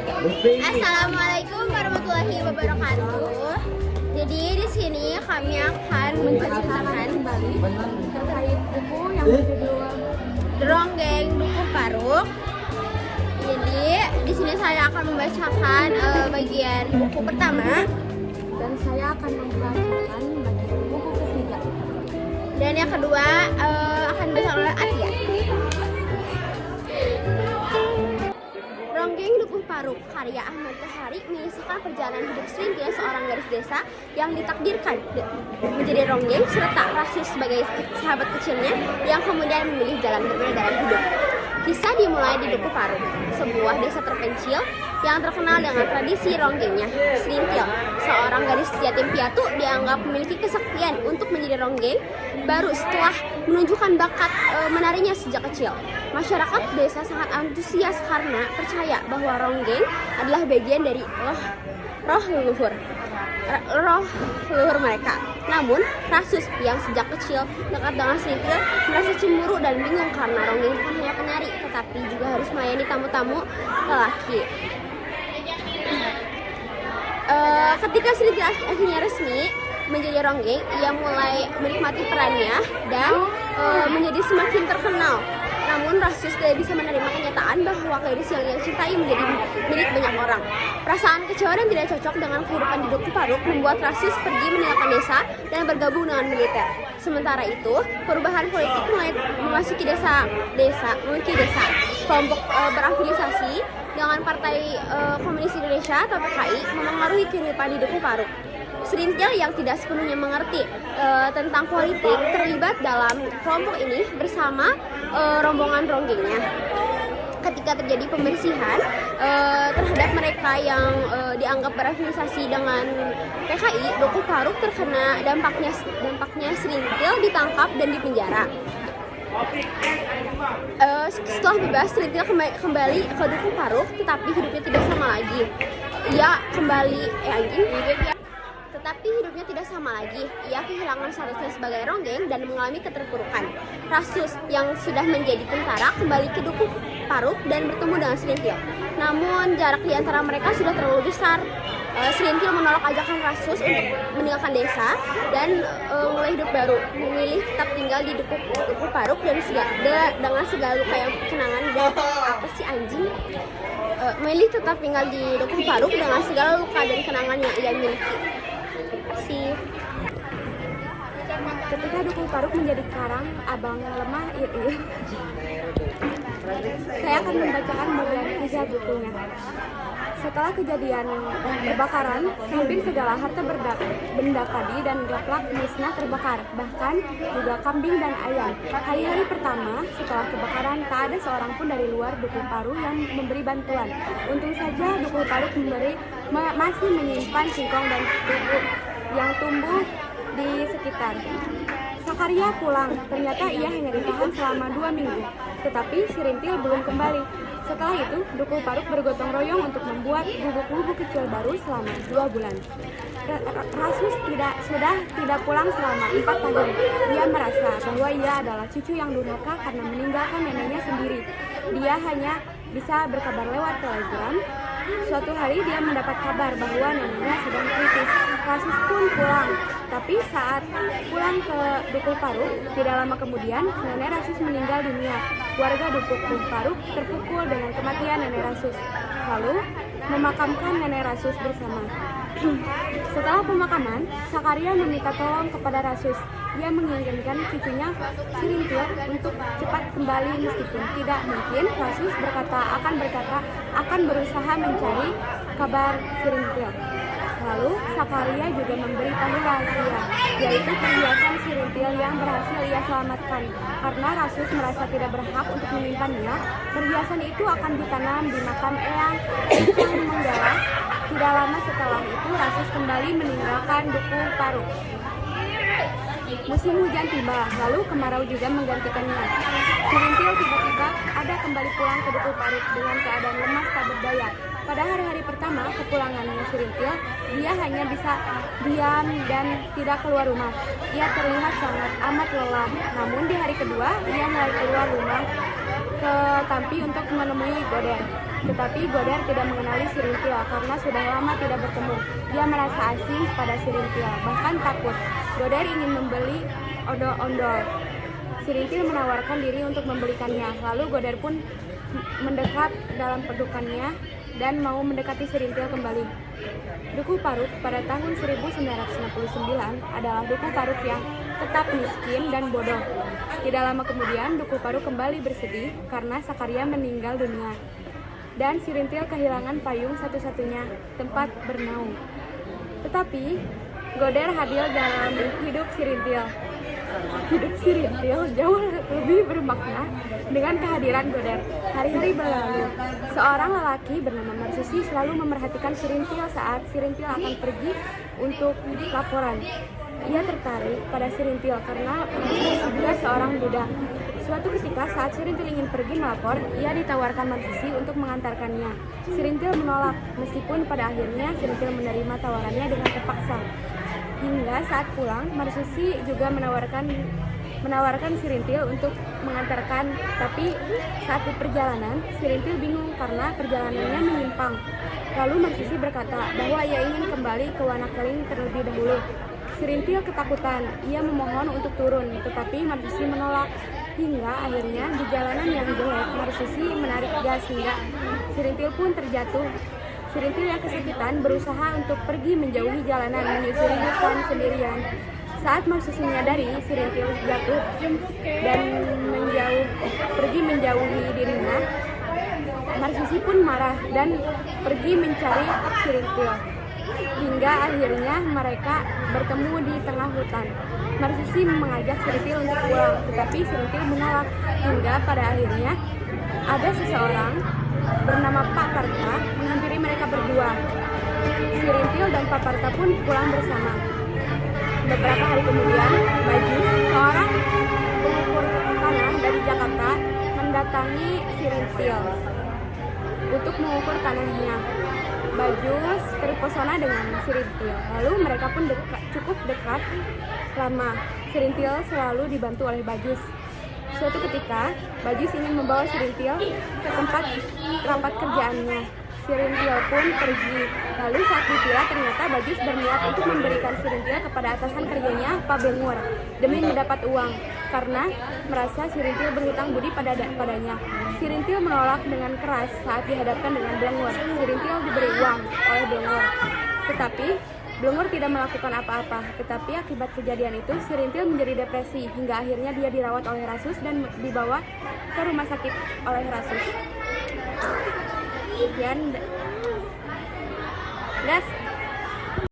Assalamualaikum warahmatullahi wabarakatuh. Jadi di sini kami akan menceritakan kembali terkait buku yang berjudul Dongeng Dukuh Paruk. Jadi di sini saya akan membacakan bagian buku pertama dan saya akan membacakan bagian buku ketiga. Dan yang kedua akan dibacakan oleh Atia. Dongeng Dukuh Paruk karya Ahmad Tohari mengisahkan perjalanan hidup Serintil, seorang gadis desa yang ditakdirkan menjadi ronggeng serta Rasus sebagai sahabat kecilnya yang kemudian memilih jalan berbeda dalam hidup. Kisah dimulai di Dukuh Paruk, sebuah desa terpencil yang terkenal dengan tradisi ronggengnya. Serintil, seorang gadis yatim piatu, dianggap memiliki kesaktian untuk menjadi ronggeng baru setelah menunjukkan bakat menarinya sejak kecil. Masyarakat desa sangat antusias karena percaya bahwa ronggeng adalah bagian dari roh leluhur mereka. Namun, Rasus yang sejak kecil dekat dengan Serintil merasa cemburu dan bingung karena ronggeng bukan hanya penari, tetapi juga harus melayani tamu-tamu lelaki. Ketika Serintil akhirnya resmi menjadi ronggeng, ia mulai menikmati perannya dan menjadi semakin terkenal. Namun Rasus tidak bisa menerima kenyataan bahwa gadis yang ia cintai menjadi milik banyak orang. Perasaan kecewa dan tidak cocok dengan kehidupan di Dukuh Paruk membuat Rasus pergi meninggalkan desa dan bergabung dengan militer. Sementara itu, perubahan politik mulai memasuki desa. Kelompok berafiliasi dengan Partai Komunis Indonesia atau PKI memengaruhi kehidupan di Dukuh Paruk. Serintil yang tidak sepenuhnya mengerti tentang politik terlibat dalam kelompok ini bersama rombongan ronggengnya. Ketika terjadi pembersihan terhadap mereka yang dianggap berafiliasi dengan PKI, Dukuh Paruk terkena dampaknya Serintil ditangkap dan dipenjara. Setelah bebas, Serintil kembali ke Dukuh Paruk, tetapi hidupnya tidak sama lagi. Ia kembali Tetapi hidupnya tidak sama lagi. Ia kehilangan statusnya sebagai ronggeng dan mengalami keterpurukan. Rasus yang sudah menjadi tentara kembali ke Dukuh Paruk dan bertemu dengan Serintil. Namun jarak di antara mereka sudah terlalu besar. Serintil menolak ajakan Rasus untuk meninggalkan desa dan mulai hidup baru, memilih tetap tinggal di Dukuh Paruk dan dengan segala luka yang kenangan dan memilih tetap tinggal di Dukuh Paruk dengan segala luka dan kenangan yang ia miliki. Ketika Dukuh Paruk menjadi karang, abang lemah saya akan membacakan bagian ketiga bukunya. Setelah kejadian kebakaran, hampir segala harta benda tadi dan gaplak musnah terbakar, bahkan juga kambing dan ayam. Hari-hari pertama setelah kebakaran, tak ada seorang pun dari luar Dukuh Paruk yang memberi bantuan. Untung saja Dukuh Paruk masih menyimpan singkong dan tubuh yang tumbuh di sekitar. Sakaria pulang, ternyata ia hanya ditahan selama 2 minggu, tetapi Serintil belum kembali. Setelah itu, Dukuh Paruk bergotong royong untuk membuat gubuk-gubuk kecil baru selama 2 bulan. Rasus sudah tidak pulang selama 4 tahun. Ia merasa bahwa ia adalah cucu yang durhaka karena meninggalkan neneknya sendiri. Dia hanya bisa berkabar lewat telegram. Suatu hari dia mendapat kabar bahwa neneknya sedang kritis. Rasus pun pulang, tapi saat pulang ke Dukuh Paruk, tidak lama kemudian nenek Rasus meninggal dunia. Warga Dukuh Paruk terpukul dengan kematian nenek Rasus, lalu memakamkan nenek Rasus bersama. Setelah pemakaman, Sakaria meminta tolong kepada Rasus. Ia menginginkan cucunya Serintil untuk cepat kembali meskipun tidak mungkin. Rasus akan berusaha mencari kabar Serintil. Lalu Sakaria juga memberitahu rahasia, yaitu perhiasan Serintil yang berhasil ia selamatkan. Karena Rasus merasa tidak berhak untuk menyimpannya, perhiasan itu akan ditanam di makam Eyang Menggala. Tidak lama setelah itu, Rasus kembali meninggalkan Dukuh Paruk. Musim hujan tiba, lalu kemarau juga menggantikannya. Serintil tiba-tiba ada kembali pulang ke Dukuh Paruk dengan keadaan lemas tak berdaya. Pada hari-hari pertama kepulangannya Serintil, dia hanya bisa diam dan tidak keluar rumah. Ia terlihat sangat amat lelah. Namun di hari kedua, ia mulai keluar rumah ke Tampi untuk menemui Goder. Tetapi Goder tidak mengenali Sirintil karena sudah lama tidak bertemu. Dia merasa asing pada Sirintil, bahkan takut. Goder ingin membeli odol-ondol. Sirintil menawarkan diri untuk membelikannya. Lalu Goder pun mendekat dalam pedukannya dan mau mendekati Sirintil kembali. Dukuh Paruk pada tahun 1969 adalah Dukuh Paruk yang tetap miskin dan bodoh. Tidak lama kemudian, Dukuh Paruk kembali bersedih karena Sakaria meninggal dunia. Dan Sirintil kehilangan payung satu-satunya tempat bernaung. Tetapi Goder hadir dalam hidup Sirintil. Hidup Sirintil jauh lebih bermakna dengan kehadiran Goder. Hari-hari berlalu, seorang lelaki bernama Marsusi selalu memerhatikan Sirintil saat Sirintil akan pergi untuk laporan. Ia tertarik pada Sirintil karena Marsusi juga seorang budak. Suatu ketika saat Sirintil ingin pergi melapor, ia ditawarkan Marsusi untuk mengantarkannya. Sirintil menolak, meskipun pada akhirnya Sirintil menerima tawarannya dengan terpaksa. Hingga saat pulang, Marsusi juga menawarkan Sirintil untuk mengantarkan, tapi saat di perjalanan, Sirintil bingung karena perjalanannya menyimpang. Lalu Marsusi berkata bahwa ia ingin kembali ke Wanakeling terlebih dahulu. Sirintil ketakutan, ia memohon untuk turun, tetapi Marsusi menolak. Hingga akhirnya di jalanan yang jelek, Marsusi menarik gas hingga Sirintil pun terjatuh. Sirintil yang kesakitan berusaha untuk pergi menjauhi jalanan menyusuri hutan sendirian. Saat Marsusi menyadari Sirintil jatuh dan pergi menjauhi dirinya, Marsusi pun marah dan pergi mencari Sirintil. Hingga akhirnya mereka bertemu di tengah hutan. Marsusi mengajak Sirintil untuk pulang, tetapi Sirintil menolak. Hingga pada akhirnya ada seseorang bernama Pak Parta menghampiri mereka berdua. Sirintil dan Pak Parta pun pulang bersama. Beberapa hari kemudian, Bajus, seorang pengukur tanah dari Jakarta, mendatangi Sirintil untuk mengukur tanahnya. Bajus terpesona dengan Sirintil. Lalu mereka pun cukup dekat lama. Sirintil selalu dibantu oleh Bajus. Suatu ketika, Bajus ingin membawa Sirintil ke tempat rapat kerjaannya. Sirintil pun pergi. Lalu saat ditilang, ternyata Bajus berniat untuk memberikan Sirintil kepada atasan kerjanya, Pak Bengur, demi mendapat uang, karena merasa Sirintil berhutang budi padanya. Sirintil menolak dengan keras saat dihadapkan dengan Bengur. Sirintil diberi uang oleh Bengur, tetapi Bengur tidak melakukan apa-apa. Tetapi akibat kejadian itu, Sirintil menjadi depresi hingga akhirnya dia dirawat oleh Rasus dan dibawa ke rumah sakit oleh Rasus. Sekian, guys.